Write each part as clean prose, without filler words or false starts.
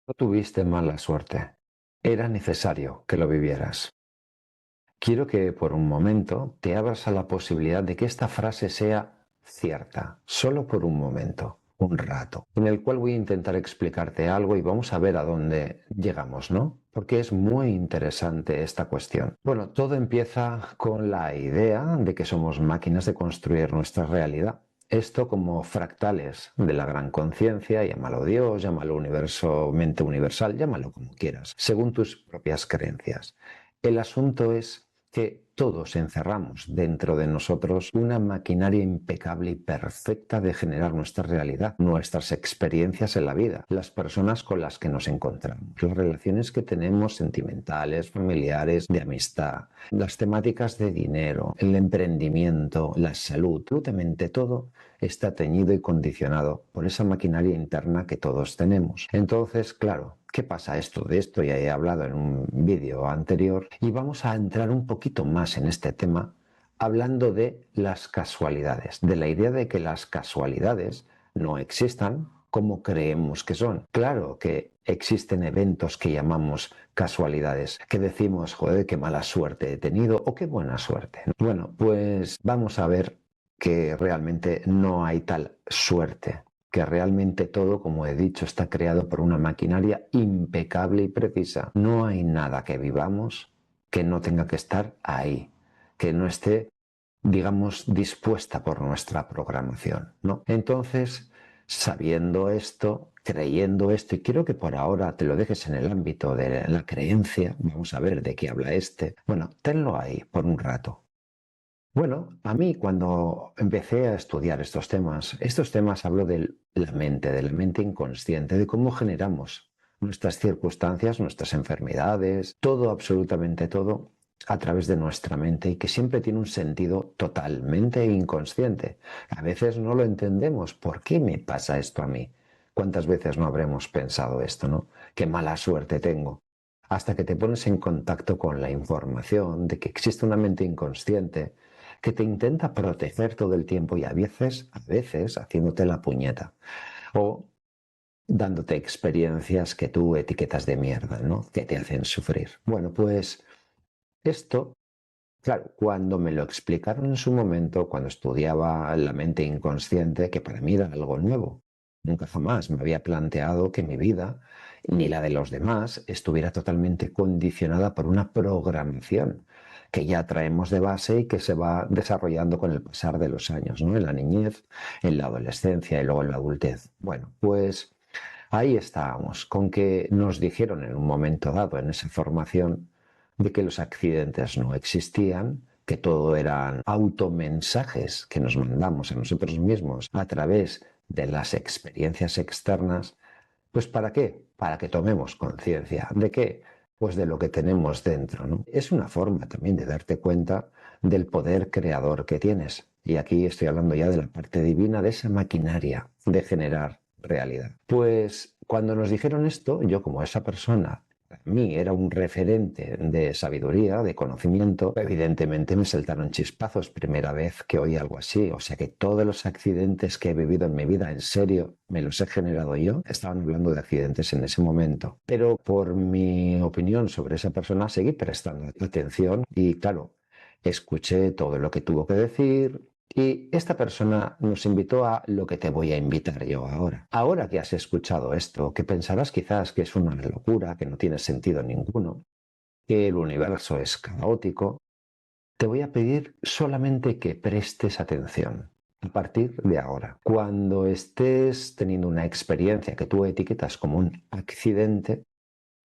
No tuviste mala suerte. Era necesario que lo vivieras. Quiero que por un momento te abras a la posibilidad de que esta frase sea cierta, solo por un momento, un rato, en el cual voy a intentar explicarte algo y vamos a ver a dónde llegamos, ¿no? Porque es muy interesante esta cuestión. Bueno, todo empieza con la idea de que somos máquinas de construir nuestra realidad. Esto como fractales de la gran conciencia, llámalo Dios, llámalo universo, mente universal, llámalo como quieras, según tus propias creencias. El asunto es que todos encerramos dentro de nosotros una maquinaria impecable y perfecta de generar nuestra realidad, nuestras experiencias en la vida, las personas con las que nos encontramos, las relaciones que tenemos sentimentales, familiares, de amistad, las temáticas de dinero, el emprendimiento, la salud, absolutamente todo está teñido y condicionado por esa maquinaria interna que todos tenemos. Entonces, claro, ¿qué pasa esto? De esto ya he hablado en un vídeo anterior y vamos a entrar un poquito más en este tema hablando de las casualidades, de la idea de que las casualidades no existan como creemos que son. Claro que existen eventos que llamamos casualidades, que decimos, joder, qué mala suerte he tenido o qué buena suerte. Bueno, pues vamos a ver que realmente no hay tal suerte, que realmente todo, como he dicho, está creado por una maquinaria impecable y precisa. No hay nada que vivamos que no tenga que estar ahí, que no esté, digamos, dispuesta por nuestra programación, ¿no? Entonces, sabiendo esto, creyendo esto, y quiero que por ahora te lo dejes en el ámbito de la creencia, vamos a ver de qué habla este, bueno, tenlo ahí por un rato. Bueno, a mí cuando empecé a estudiar estos temas hablo de la mente inconsciente, de cómo generamos nuestras circunstancias, nuestras enfermedades, todo, absolutamente todo, a través de nuestra mente y que siempre tiene un sentido totalmente inconsciente. A veces no lo entendemos. ¿Por qué me pasa esto a mí? ¿Cuántas veces no habremos pensado esto, no? Qué mala suerte tengo. Hasta que te pones en contacto con la información de que existe una mente inconsciente que te intenta proteger todo el tiempo y a veces haciéndote la puñeta o dándote experiencias que tú etiquetas de mierda, ¿no? Que te hacen sufrir. Bueno, pues esto, claro, cuando me lo explicaron en su momento, cuando estudiaba la mente inconsciente, que para mí era algo nuevo. Nunca jamás me había planteado que mi vida, ni la de los demás, estuviera totalmente condicionada por una programación que ya traemos de base y que se va desarrollando con el pasar de los años, ¿no? En la niñez, en la adolescencia y luego en la adultez. Bueno, pues ahí estábamos, con que nos dijeron en un momento dado en esa formación de que los accidentes no existían, que todo eran automensajes que nos mandamos a nosotros mismos a través de las experiencias externas. Pues ¿para qué? Para que tomemos conciencia. ¿De qué? Pues de lo que tenemos dentro, ¿no? Es una forma también de darte cuenta del poder creador que tienes. Y aquí estoy hablando ya de la parte divina, de esa maquinaria de generar realidad. Pues cuando nos dijeron esto, yo como esa persona para mí era un referente de sabiduría, de conocimiento, evidentemente me saltaron chispazos primera vez que oí algo así. O sea que todos los accidentes que he vivido en mi vida, en serio, me los he generado yo. Estaban hablando de accidentes en ese momento. Pero por mi opinión sobre esa persona seguí prestando atención y claro, escuché todo lo que tuvo que decir, y esta persona nos invitó a lo que te voy a invitar yo ahora. Ahora que has escuchado esto, que pensarás quizás que es una locura, que no tiene sentido ninguno, que el universo es caótico, te voy a pedir solamente que prestes atención. A partir de ahora, cuando estés teniendo una experiencia que tú etiquetas como un accidente,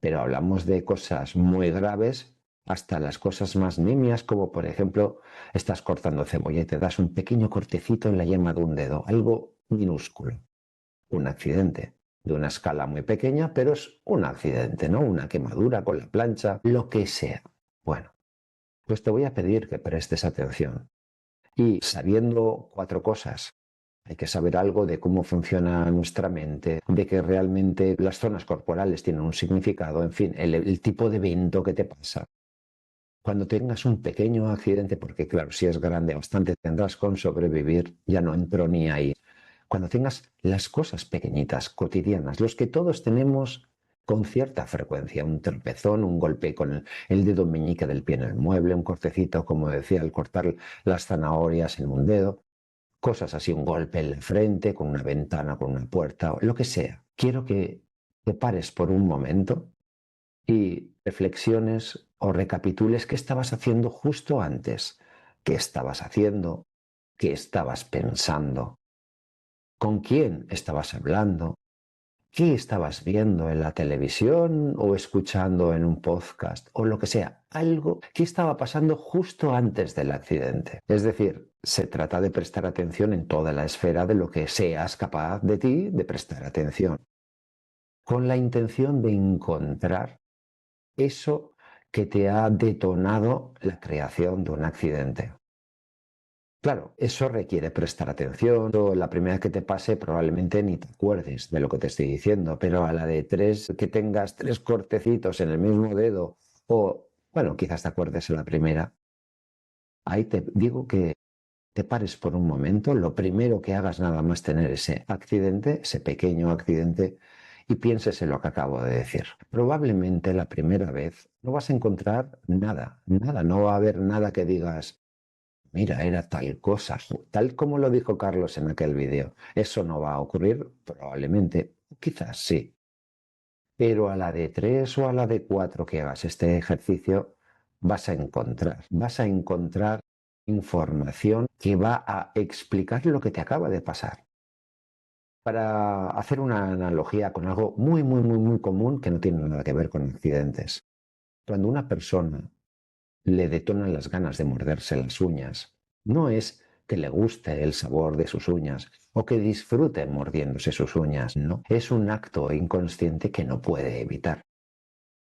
pero hablamos de cosas muy graves, hasta las cosas más nimias, como por ejemplo, estás cortando cebolla y te das un pequeño cortecito en la yema de un dedo, algo minúsculo, un accidente de una escala muy pequeña, pero es un accidente, ¿no? Una quemadura con la plancha, lo que sea. Bueno, pues te voy a pedir que prestes atención y sabiendo cuatro cosas. Hay que saber algo de cómo funciona nuestra mente, de que realmente las zonas corporales tienen un significado, en fin, el tipo de evento que te pasa. Cuando tengas un pequeño accidente, porque claro, si es grande, bastante tendrás con sobrevivir, ya no entro ni ahí. Cuando tengas las cosas pequeñitas, cotidianas, los que todos tenemos con cierta frecuencia, un tropezón, un golpe con el dedo meñique del pie en el mueble, un cortecito, como decía, al cortar las zanahorias en un dedo, cosas así, un golpe en la frente, con una ventana, con una puerta, lo que sea. Quiero que te pares por un momento y reflexiones o recapitules qué estabas haciendo justo antes, qué estabas haciendo, qué estabas pensando, con quién estabas hablando, qué estabas viendo en la televisión o escuchando en un podcast o lo que sea, algo que estaba pasando justo antes del accidente. Es decir, se trata de prestar atención en toda la esfera de lo que seas capaz de ti de prestar atención, con la intención de encontrar eso que te ha detonado la creación de un accidente. Claro, eso requiere prestar atención. La primera vez que te pase probablemente ni te acuerdes de lo que te estoy diciendo, pero a la de tres, que tengas tres cortecitos en el mismo dedo, o bueno, quizás te acuerdes en la primera, ahí te digo que te pares por un momento, lo primero que hagas nada más tener ese accidente, ese pequeño accidente, y pienses en lo que acabo de decir. Probablemente la primera vez no vas a encontrar nada, nada, no va a haber nada que digas, mira, era tal cosa, tal como lo dijo Carlos en aquel vídeo. Eso no va a ocurrir, probablemente, quizás sí. Pero a la de tres o a la de cuatro que hagas este ejercicio, vas a encontrar información que va a explicar lo que te acaba de pasar. Para hacer una analogía con algo muy, muy, muy, muy común que no tiene nada que ver con accidentes. Cuando una persona le detonan las ganas de morderse las uñas, no es que le guste el sabor de sus uñas o que disfrute mordiéndose sus uñas, no. Es un acto inconsciente que no puede evitar.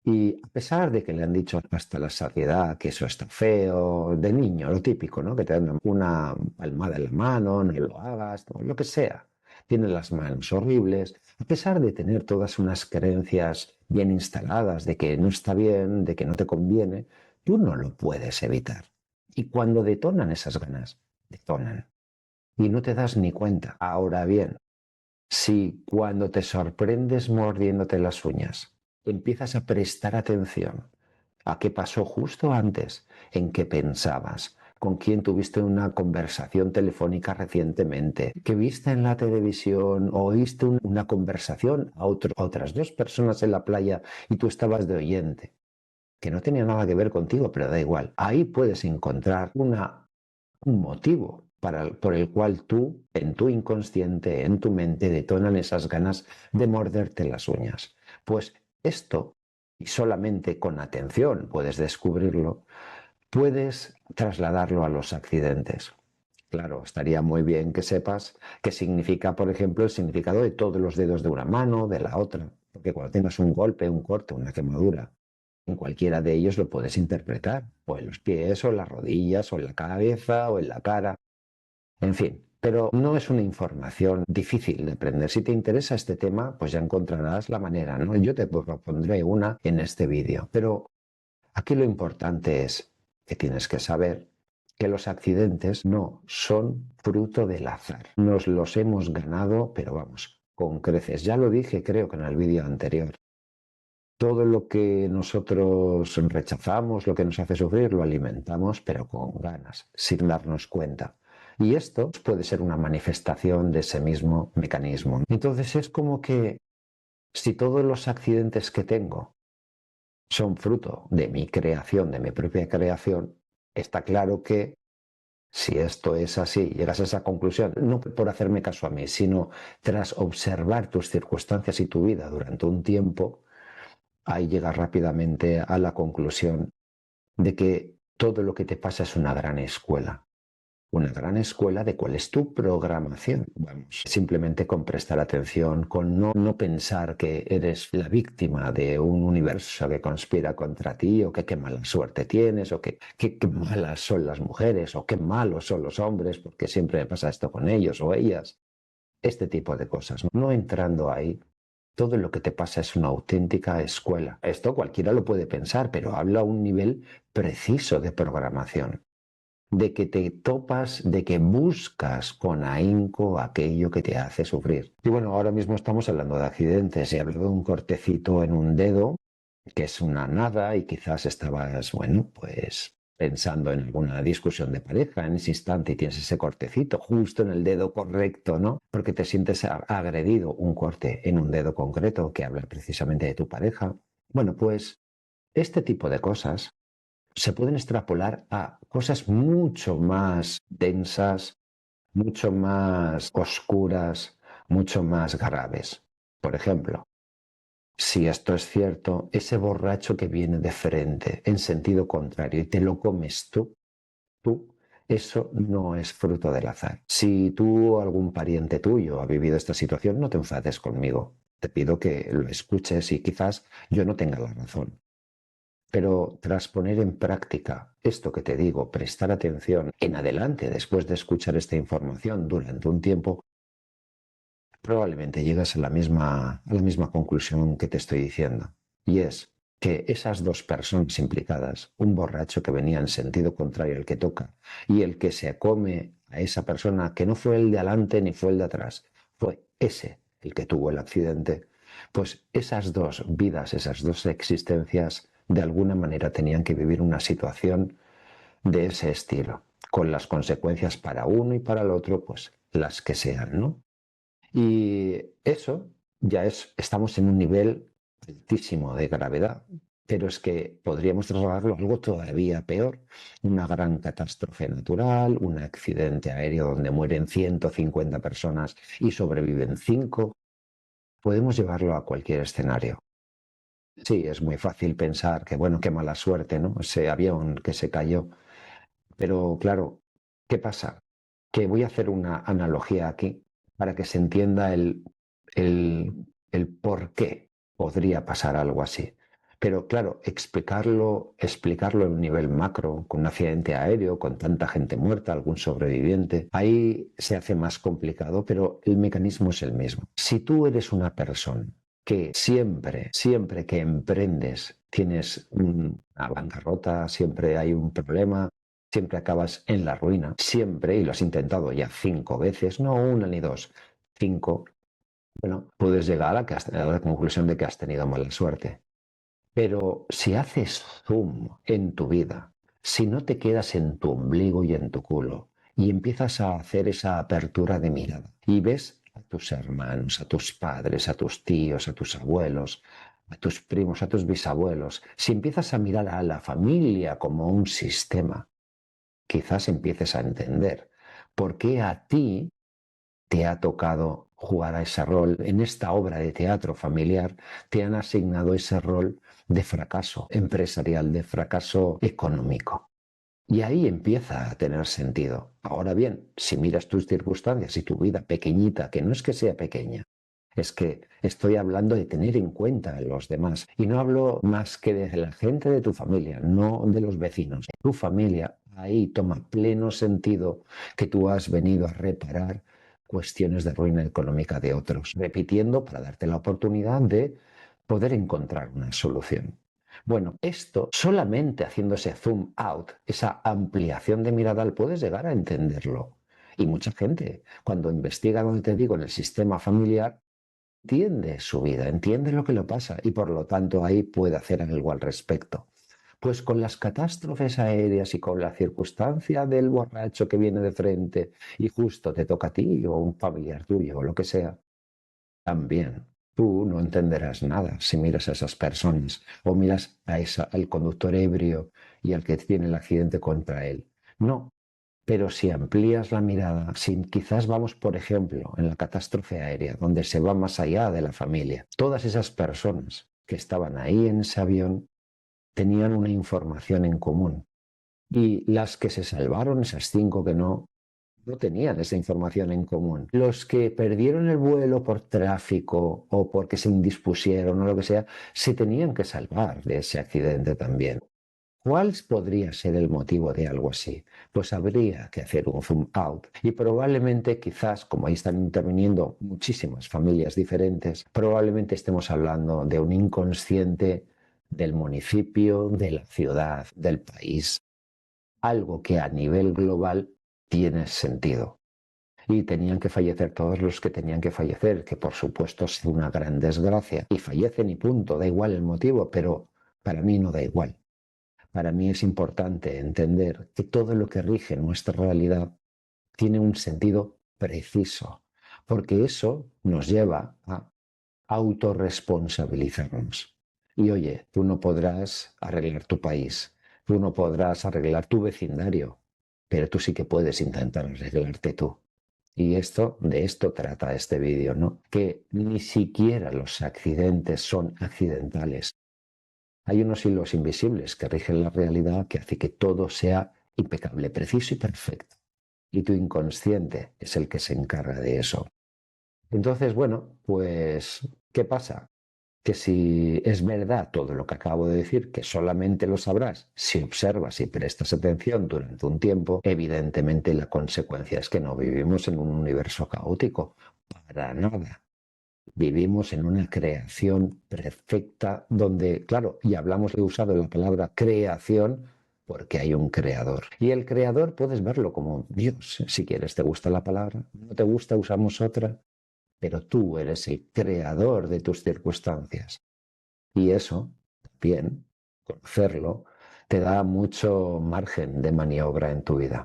Y a pesar de que le han dicho hasta la saciedad que eso está feo, de niño, lo típico, ¿no? Que te dan una palmada en la mano, no lo hagas, no, lo que sea. Tiene las manos horribles, a pesar de tener todas unas creencias bien instaladas de que no está bien, de que no te conviene, tú no lo puedes evitar. Y cuando detonan esas ganas, detonan. Y no te das ni cuenta. Ahora bien, si cuando te sorprendes mordiéndote las uñas, empiezas a prestar atención a qué pasó justo antes, en qué pensabas, con quién tuviste una conversación telefónica recientemente, qué viste en la televisión o oíste una conversación a otras dos personas en la playa y tú estabas de oyente, que no tenía nada que ver contigo, pero da igual. Ahí puedes encontrar un motivo por el cual tú, en tu inconsciente, en tu mente, detonan esas ganas de morderte las uñas. Pues esto, y solamente con atención puedes descubrirlo, puedes trasladarlo a los accidentes. Claro, estaría muy bien que sepas qué significa, por ejemplo, el significado de todos los dedos de una mano, de la otra, porque cuando tengas un golpe, un corte, una quemadura, en cualquiera de ellos lo puedes interpretar, o en los pies, o en las rodillas, o en la cabeza, o en la cara. En fin, pero no es una información difícil de aprender. Si te interesa este tema, pues ya encontrarás la manera, ¿no? Yo te propondré una en este vídeo. Pero aquí lo importante es que tienes que saber que los accidentes no son fruto del azar. Nos los hemos ganado, pero vamos, con creces. Ya lo dije, creo que en el vídeo anterior. Todo lo que nosotros rechazamos, lo que nos hace sufrir, lo alimentamos, pero con ganas, sin darnos cuenta. Y esto puede ser una manifestación de ese mismo mecanismo. Entonces es como que si todos los accidentes que tengo son fruto de mi creación, de mi propia creación, está claro que si esto es así, llegas a esa conclusión, no por hacerme caso a mí, sino tras observar tus circunstancias y tu vida durante un tiempo, ahí llegas rápidamente a la conclusión de que todo lo que te pasa es una gran escuela de cuál es tu programación. Vamos, simplemente con prestar atención, con no pensar que eres la víctima de un universo que conspira contra ti, o que qué mala suerte tienes, o que qué malas son las mujeres, o qué malos son los hombres, porque siempre me pasa esto con ellos o ellas. Este tipo de cosas. No entrando ahí, todo lo que te pasa es una auténtica escuela. Esto cualquiera lo puede pensar, pero habla a un nivel preciso de programación. de que te topas, de que buscas con ahínco aquello que te hace sufrir. Y bueno, ahora mismo estamos hablando de accidentes. He hablado de un cortecito en un dedo, que es una nada, y quizás estabas, bueno, pues pensando en alguna discusión de pareja en ese instante y tienes ese cortecito justo en el dedo correcto, ¿no? Porque te sientes agredido, un corte en un dedo concreto que habla precisamente de tu pareja. Bueno, pues este tipo de cosas se pueden extrapolar a cosas mucho más densas, mucho más oscuras, mucho más graves. Por ejemplo, si esto es cierto, ese borracho que viene de frente en sentido contrario y te lo comes tú, eso no es fruto del azar. Si tú o algún pariente tuyo ha vivido esta situación, no te enfades conmigo. Te pido que lo escuches y quizás yo no tenga la razón. Pero tras poner en práctica esto que te digo, prestar atención en adelante después de escuchar esta información durante un tiempo, probablemente llegas a la misma conclusión que te estoy diciendo. Y es que esas dos personas implicadas, un borracho que venía en sentido contrario al que toca y el que se come a esa persona que no fue el de adelante ni fue el de atrás, fue ese el que tuvo el accidente, pues esas dos vidas, esas dos existencias, de alguna manera tenían que vivir una situación de ese estilo, con las consecuencias para uno y para el otro, pues las que sean, ¿no? Y eso ya estamos en un nivel altísimo de gravedad, pero es que podríamos trasladarlo a algo todavía peor, una gran catástrofe natural, un accidente aéreo donde mueren 150 personas y sobreviven 5. Podemos llevarlo a cualquier escenario. Sí, es muy fácil pensar que, bueno, qué mala suerte, ¿no? Ese avión que se cayó. Pero claro, ¿qué pasa? Que voy a hacer una analogía aquí para que se entienda el, el por qué podría pasar algo así. Pero claro, explicarlo en un nivel macro, con un accidente aéreo, con tanta gente muerta, algún sobreviviente, ahí se hace más complicado, pero el mecanismo es el mismo. Si tú eres una persona que siempre que emprendes tienes una bancarrota, siempre hay un problema, siempre acabas en la ruina, siempre, y lo has intentado ya 5 veces, no una ni dos, 5, bueno, puedes llegar a la conclusión de que has tenido mala suerte. Pero si haces zoom en tu vida, si no te quedas en tu ombligo y en tu culo, y empiezas a hacer esa apertura de mirada, y ves a tus hermanos, a tus padres, a tus tíos, a tus abuelos, a tus primos, a tus bisabuelos, si empiezas a mirar a la familia como un sistema, quizás empieces a entender por qué a ti te ha tocado jugar a ese rol. En esta obra de teatro familiar te han asignado ese rol de fracaso empresarial, de fracaso económico. Y ahí empieza a tener sentido. Ahora bien, si miras tus circunstancias y tu vida pequeñita, que no es que sea pequeña, es que estoy hablando de tener en cuenta a los demás. Y no hablo más que de la gente de tu familia, no de los vecinos. Tu familia, ahí toma pleno sentido que tú has venido a reparar cuestiones de ruina económica de otros, repitiendo para darte la oportunidad de poder encontrar una solución. Bueno, esto solamente haciendo ese zoom out, esa ampliación de mirada, puedes llegar a entenderlo. Y mucha gente, cuando investiga, donde te digo, en el sistema familiar, entiende su vida, entiende lo que le pasa y por lo tanto ahí puede hacer algo al respecto. Pues con las catástrofes aéreas y con la circunstancia del borracho que viene de frente y justo te toca a ti o un familiar tuyo o lo que sea, también tú no entenderás nada si miras a esas personas o miras al conductor ebrio y al que tiene el accidente contra él. No, pero si amplías la mirada, si quizás vamos, por ejemplo, en la catástrofe aérea, donde se va más allá de la familia, todas esas personas que estaban ahí en ese avión tenían una información en común. Y las que se salvaron, esas 5 que no tenían esa información en común. Los que perdieron el vuelo por tráfico o porque se indispusieron o lo que sea, se tenían que salvar de ese accidente también. ¿Cuál podría ser el motivo de algo así? Pues habría que hacer un zoom out y probablemente quizás, como ahí están interviniendo muchísimas familias diferentes, probablemente estemos hablando de un inconsciente del municipio, de la ciudad, del país. algo que a nivel global tiene sentido. Y tenían que fallecer todos los que tenían que fallecer, que por supuesto es una gran desgracia. Y fallecen y punto, da igual el motivo, pero para mí no da igual. Para mí es importante entender que todo lo que rige nuestra realidad tiene un sentido preciso, porque eso nos lleva a autorresponsabilizarnos. Y oye, tú no podrás arreglar tu país, tú no podrás arreglar tu vecindario, pero tú sí que puedes intentar arreglarte tú. Y de esto trata este vídeo, ¿no? Que ni siquiera los accidentes son accidentales. Hay unos hilos invisibles que rigen la realidad que hace que todo sea impecable, preciso y perfecto. Y tu inconsciente es el que se encarga de eso. Entonces, bueno, pues, ¿qué pasa? Que si es verdad todo lo que acabo de decir, que solamente lo sabrás si observas y prestas atención durante un tiempo, evidentemente la consecuencia es que no vivimos en un universo caótico, para nada. Vivimos en una creación perfecta donde, claro, y hablamos, he usado la palabra creación porque hay un creador. Y el creador puedes verlo como Dios, si quieres, te gusta la palabra, no te gusta, usamos otra, pero tú eres el creador de tus circunstancias. Y eso, bien, conocerlo, te da mucho margen de maniobra en tu vida.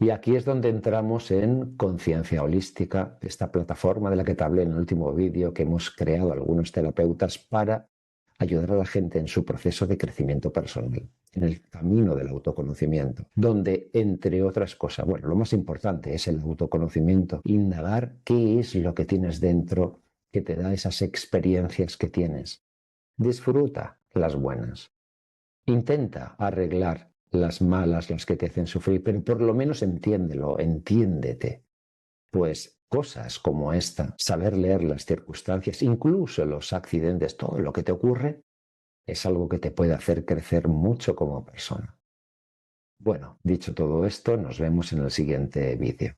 Y aquí es donde entramos en Conciencia Holística, esta plataforma de la que te hablé en el último vídeo que hemos creado algunos terapeutas para ayudar a la gente en su proceso de crecimiento personal, en el camino del autoconocimiento, donde, entre otras cosas, bueno, lo más importante es el autoconocimiento, indagar qué es lo que tienes dentro que te da esas experiencias que tienes. Disfruta las buenas. Intenta arreglar las malas, las que te hacen sufrir, pero por lo menos entiéndelo, entiéndete. Pues cosas como esta, saber leer las circunstancias, incluso los accidentes, todo lo que te ocurre, es algo que te puede hacer crecer mucho como persona. Bueno, dicho todo esto, nos vemos en el siguiente vídeo.